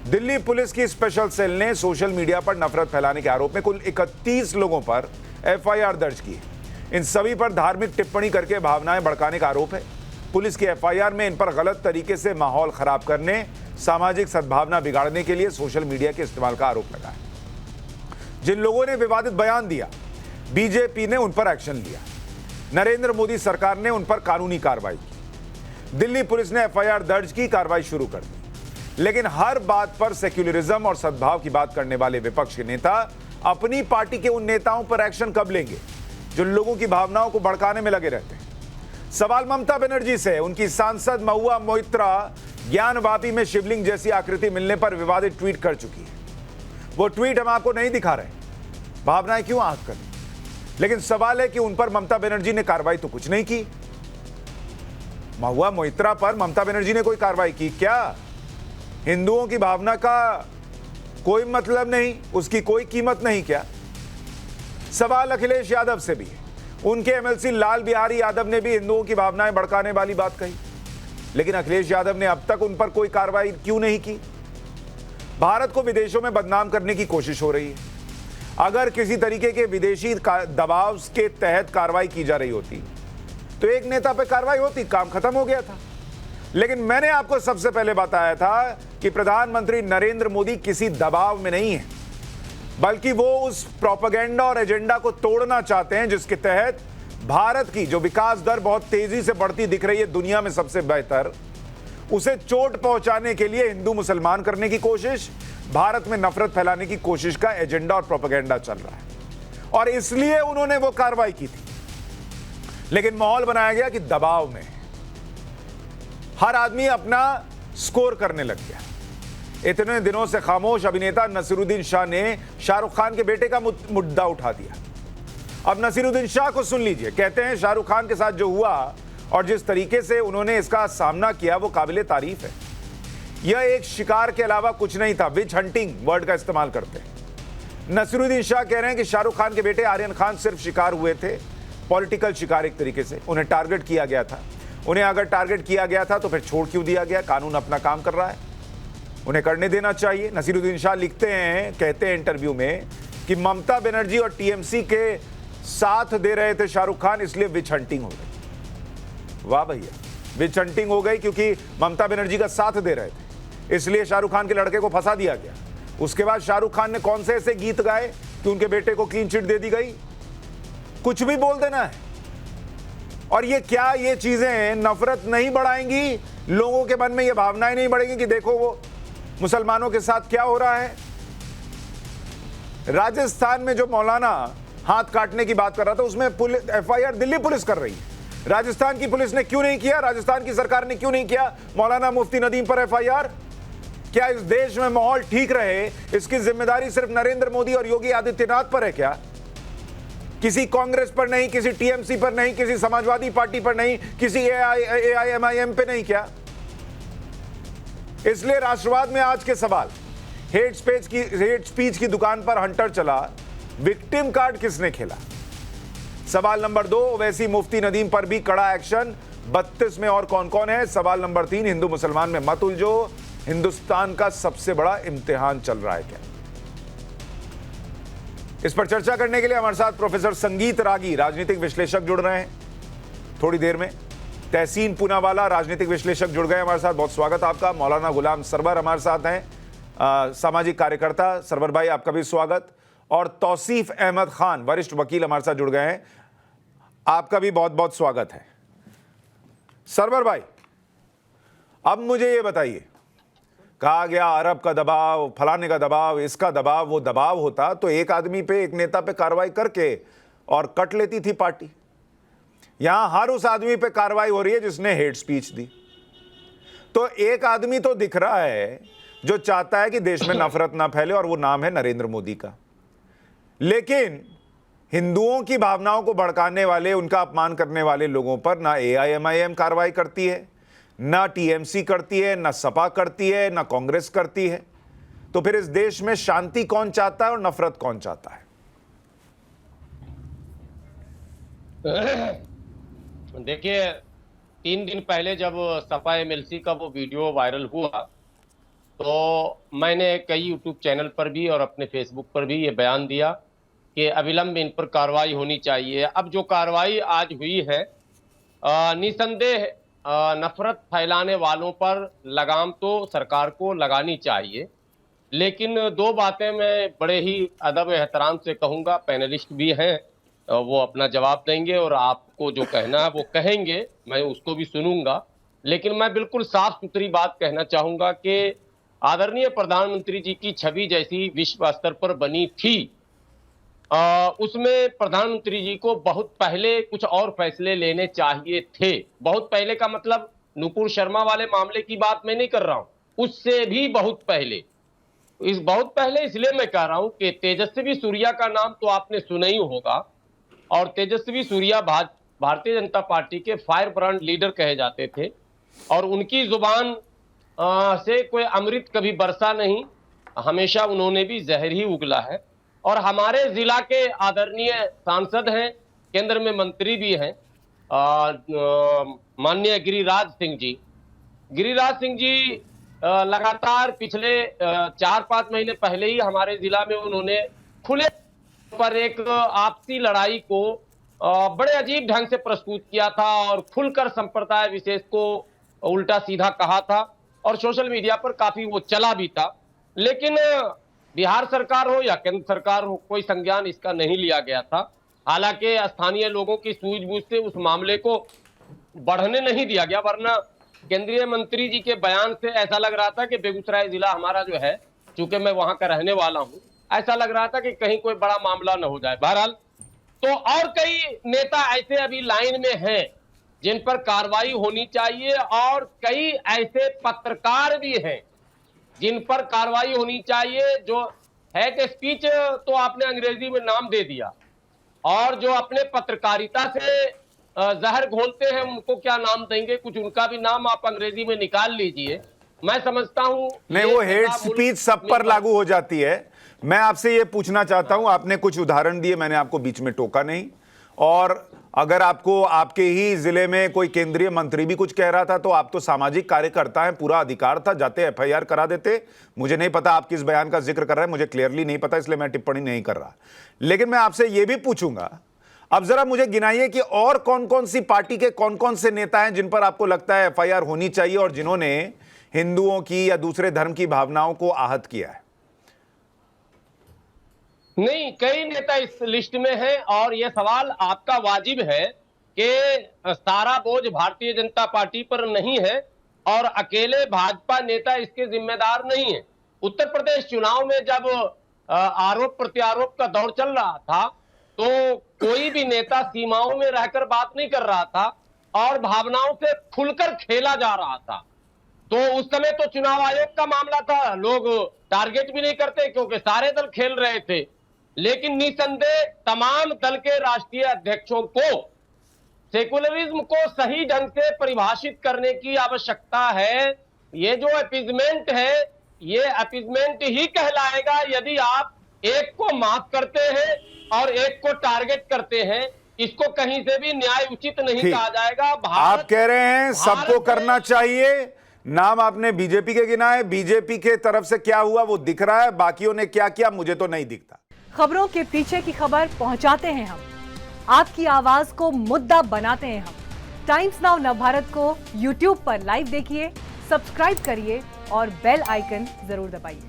Delhi police की special cell ने social media पर नफरत फैलाने के आरोप में कुल 31 लोगों पर एफआईआर दर्ज की है। इन सभी पर धार्मिक टिप्पणी करके भावनाएं भड़काने का आरोप है। पुलिस की एफआईआर में इन पर गलत तरीके से माहौल खराब करने, सामाजिक सद्भावना बिगाड़ने के लिए सोशल मीडिया के इस्तेमाल का आरोप लगा है। जिन लोगों ने विवादित बयान दिया, बीजेपी ने उन पर एक्शन लिया। नरेंद्र मोदी सरकार ने उन पर कानूनी कार्रवाई की। दिल्ली पुलिस ने एफआईआर दर्ज की, कार्रवाई शुरू कर दी। लेकिन हर बात पर सेक्युलरिज्म और सद्भाव की बात करने वाले विपक्ष के नेता अपनी पार्टी के उन नेताओं पर एक्शन कब लेंगे जो लोगों की भावनाओं को भड़काने में लगे रहते हैं। सवाल ममता बनर्जी से। उनकी सांसद महुआ मोइत्रा ज्ञानवापी में शिवलिंग जैसी आकृति मिलने पर विवादित ट्वीट कर चुकी है। वो ट्वीट हम आपको नहीं दिखा रहे, भावनाएं क्यों आग कर। लेकिन सवाल है कि उन पर ममता बनर्जी ने कार्रवाई तो कुछ नहीं की। महुआ मोइत्रा पर ममता बनर्जी ने कोई कार्रवाई की क्या? हिंदुओं की भावना का कोई मतलब नहीं, उसकी कोई कीमत नहीं क्या? सवाल अखिलेश यादव से भी है। उनके एमएलसी लाल बिहारी यादव ने भी हिंदुओं की भावनाएं भड़काने वाली बात कही, लेकिन अखिलेश यादव ने अब तक उन पर कोई कार्रवाई क्यों नहीं की? भारत को विदेशों में बदनाम करने की कोशिश हो रही है। अगर किसी तरीके के विदेशी दबाव के तहत कार्रवाई की जा रही होती तो एक नेता पर कार्रवाई होती, काम खत्म हो गया था। लेकिन मैंने आपको सबसे पहले बताया था कि प्रधानमंत्री नरेंद्र मोदी किसी दबाव में नहीं है, बल्कि वो उस प्रोपेगेंडा और एजेंडा को तोड़ना चाहते हैं जिसके तहत भारत की जो विकास दर बहुत तेजी से बढ़ती दिख रही है, दुनिया में सबसे बेहतर, उसे चोट पहुंचाने के लिए हिंदू मुसलमान करने की कोशिश, भारत में नफरत फैलाने की कोशिश का एजेंडा और प्रोपेगेंडा चल रहा है। और इसलिए उन्होंने वो कार्रवाई की थी। लेकिन माहौल बनाया गया कि दबाव में हर आदमी अपना स्कोर करने लग गया। इतने दिनों से खामोश अभिनेता नसीरुद्दीन शाह ने शाहरुख खान के बेटे का मुद्दा उठा दिया। अब नसीरुद्दीन शाह को सुन लीजिए। कहते हैं शाहरुख खान के साथ जो हुआ और जिस तरीके से उन्होंने इसका सामना किया वो काबिले तारीफ है। यह एक शिकार के अलावा कुछ नहीं था। विच हंटिंग वर्ड का इस्तेमाल करते हैं। नसीरुद्दीन शाह कह रहे हैं कि शाहरुख खान के बेटे आर्यन खान सिर्फ शिकार हुए थे, पॉलिटिकल शिकार एक तरीके से। उन्हें टारगेट किया गया था। उन्हें अगर टारगेट किया गया था तो फिर छोड़ क्यों दिया गया? कानून अपना काम कर रहा है, उन्हें करने देना चाहिए। नसीरुद्दीन शाह लिखते हैं, कहते हैं इंटरव्यू में कि ममता बनर्जी और टीएमसी के साथ दे रहे थे शाहरुख खान, इसलिए विच हंटिंग हो गई। वाह भैया, विच हंटिंग हो गई क्योंकि ममता बनर्जी का साथ दे रहे थे, इसलिए शाहरुख खान के लड़के को फंसा दिया गया। उसके बाद शाहरुख खान ने कौन से ऐसे गीत गाए कि उनके बेटे को क्लीन चिट दे दी गई? कुछ भी बोल देना है। और ये क्या, ये चीजें नफरत नहीं बढ़ाएंगी? लोगों के मन में ये भावनाएं नहीं बढ़ेंगी कि देखो वो मुसलमानों के साथ क्या हो रहा है? राजस्थान में जो मौलाना हाथ काटने की बात कर रहा था, उसमें एफआईआर दिल्ली पुलिस कर रही है। राजस्थान की पुलिस ने क्यों नहीं किया? राजस्थान की सरकार ने क्यों नहीं किया मौलाना मुफ्ती नदीम पर एफआईआर? क्या इस देश में माहौल ठीक रहे इसकी जिम्मेदारी सिर्फ नरेंद्र मोदी और योगी आदित्यनाथ पर है क्या? किसी कांग्रेस पर नहीं, किसी टीएमसी पर नहीं, किसी समाजवादी पार्टी पर नहीं, किसी एआईएमआईएम पे नहीं क्या? इसलिए राष्ट्रवाद में आज के सवाल, हेट स्पीच की दुकान पर हंटर चला, विक्टिम कार्ड किसने खेला? सवाल नंबर 2, वैसी मुफ्ती नदीम पर भी कड़ा एक्शन। 32 में और कौन कौन है? सवाल नंबर 3, हिंदू मुसलमान में मत उलझो, हिंदुस्तान का सबसे बड़ा इम्तिहान चल रहा है क्या? इस पर चर्चा करने के लिए हमारे साथ प्रोफेसर संगीत रागी, राजनीतिक विश्लेषक, जुड़ रहे हैं थोड़ी देर में। तहसीन पूनावाला, राजनीतिक विश्लेषक, जुड़ गए हमारे साथ। बहुत स्वागत आपका। मौलाना गुलाम सरवर हमारे साथ हैं, सामाजिक कार्यकर्ता। सरवर भाई, आपका भी स्वागत। और तौसीफ अहमद खान, वरिष्ठ वकील, हमारे साथ जुड़ गए हैं। आपका भी बहुत बहुत स्वागत है। सरवर भाई, अब मुझे ये बताइए, कहा गया अरब का दबाव, फलाने का दबाव, इसका दबाव, वो दबाव होता तो एक आदमी पे, एक नेता पे कार्रवाई करके और कट लेती थी पार्टी। यहां हर उस आदमी पे कार्रवाई हो रही है जिसने हेट स्पीच दी। तो एक आदमी तो दिख रहा है जो चाहता है कि देश में नफरत ना फैले, और वो नाम है नरेंद्र मोदी का। लेकिन हिंदुओं की भावनाओं को भड़काने वाले, उनका अपमान करने वाले लोगों पर ना एआईएमआईएम कार्रवाई करती है, ना टीएमसी करती है, ना सपा करती है, ना कांग्रेस करती है। तो फिर इस देश में शांति कौन चाहता है और नफरत कौन चाहता है? देखिए, 3 दिन पहले जब सपा एमएलसी का वो वीडियो वायरल हुआ तो मैंने कई यूट्यूब चैनल पर भी और अपने फेसबुक पर भी ये बयान दिया कि अविलंब इन पर कार्रवाई होनी चाहिए। अब जो कार्रवाई आज हुई है, निसंदेह नफरत फैलाने वालों पर लगाम तो सरकार को लगानी चाहिए, लेकिन दो बातें मैं बड़े ही अदब एहतराम से कहूंगा। पैनलिस्ट भी हैं, वो अपना जवाब देंगे और आपको जो कहना है वो कहेंगे, मैं उसको भी सुनूंगा। लेकिन मैं बिल्कुल साफ सुथरी बात कहना चाहूंगा कि आदरणीय प्रधानमंत्री जी की छवि जैसी विश्व स्तर पर बनी थी, उसमें प्रधानमंत्री जी को बहुत पहले कुछ और फैसले लेने चाहिए थे। बहुत पहले का मतलब नुपुर शर्मा वाले मामले की बात मैं नहीं कर रहा हूं, उससे भी बहुत पहले। इस बहुत पहले इसलिए मैं कह रहा हूं कि तेजस्वी सूर्या का नाम तो आपने सुना ही होगा, और तेजस्वी सूर्या भारतीय जनता पार्टी के फायर ब्रांड लीडर कहे जाते थे, और उनकी जुबान से कोई अमृत कभी बरसा नहीं, हमेशा उन्होंने भी जहर ही उगला है। और हमारे जिला के आदरणीय सांसद हैं, केंद्र में मंत्री भी हैं, माननीय गिरिराज सिंह जी। गिरिराज सिंह जी लगातार पिछले 4-5 महीने पहले ही हमारे जिला में उन्होंने खुले पर एक आपसी लड़ाई को बड़े अजीब ढंग से प्रस्तुत किया था और खुलकर संप्रदाय विशेष को उल्टा सीधा कहा था, और सोशल मीडिया पर काफी वो चला भी था। लेकिन बिहार सरकार हो या केंद्र सरकार हो, कोई संज्ञान इसका नहीं लिया गया था। हालांकि स्थानीय लोगों की सूझबूझ से उस मामले को बढ़ने नहीं दिया गया, वरना केंद्रीय मंत्री जी के बयान से ऐसा लग रहा था कि बेगूसराय जिला हमारा जो है, चूंकि मैं वहां का रहने वाला हूं, ऐसा लग रहा था कि कहीं कोई बड़ा मामला न हो जाए। बहरहाल, तो और कई नेता ऐसे अभी लाइन में हैं जिन पर कार्रवाई होनी चाहिए, और कई ऐसे पत्रकार भी हैं जिन पर कार्रवाई होनी चाहिए। जो हेट स्पीच तो आपने अंग्रेजी में नाम दे दिया, और जो अपने पत्रकारिता से जहर घोलते हैं उनको क्या नाम देंगे? कुछ उनका भी नाम आप अंग्रेजी में निकाल लीजिए। मैं समझता हूं नहीं, वो हेट स्पीच सब पर लागू हो जाती है। मैं आपसे ये पूछना चाहता हूं, आपने कुछ उदाहरण दिए, मैंने आपको बीच में टोका नहीं, और अगर आपको आपके ही जिले में कोई केंद्रीय मंत्री भी कुछ कह रहा था तो आप तो सामाजिक कार्यकर्ता हैं, पूरा अधिकार था, जाते एफआईआर करा देते। मुझे नहीं पता आप किस बयान का जिक्र कर रहे हैं, मुझे क्लियरली नहीं पता, इसलिए मैं टिप्पणी नहीं कर रहा। लेकिन मैं आपसे यह भी पूछूंगा, अब जरा मुझे गिनाइए कि और कौन कौन सी पार्टी के कौन कौन से नेता हैं जिन पर आपको लगता है एफआईआर होनी चाहिए और जिन्होंने हिंदुओं की या दूसरे धर्म की भावनाओं को आहत किया है। नहीं, कई नेता इस लिस्ट में हैं, और यह सवाल आपका वाजिब है कि सारा बोझ भारतीय जनता पार्टी पर नहीं है और अकेले भाजपा नेता इसके जिम्मेदार नहीं है। उत्तर प्रदेश चुनाव में जब आरोप प्रत्यारोप का दौर चल रहा था, तो कोई भी नेता सीमाओं में रहकर बात नहीं कर रहा था और भावनाओं से खुलकर खेला जा रहा था। तो उस समय तो चुनाव आयोग का मामला था, लोग टारगेट भी नहीं करते क्योंकि सारे दल खेल रहे थे। लेकिन निसंदेह तमाम दल के राष्ट्रीय अध्यक्षों को सेकुलरिज्म को सही ढंग से परिभाषित करने की आवश्यकता है। ये जो अपीजमेंट है, ये अपीजमेंट ही कहलाएगा यदि आप एक को माफ करते हैं और एक को टारगेट करते हैं। इसको कहीं से भी न्याय उचित नहीं कहा जाएगा। आप कह रहे हैं सबको करना चाहिए, नाम आपने बीजेपी के गिना है, बीजेपी के तरफ से क्या हुआ वो दिख रहा है, बाकियों ने क्या किया मुझे तो नहीं दिखता। खबरों के पीछे की खबर पहुंचाते हैं हम, आपकी आवाज को मुद्दा बनाते हैं हम। टाइम्स नाउ नवभारत को यूट्यूब पर लाइव देखिए, सब्सक्राइब करिए और बेल आइकन जरूर दबाइए।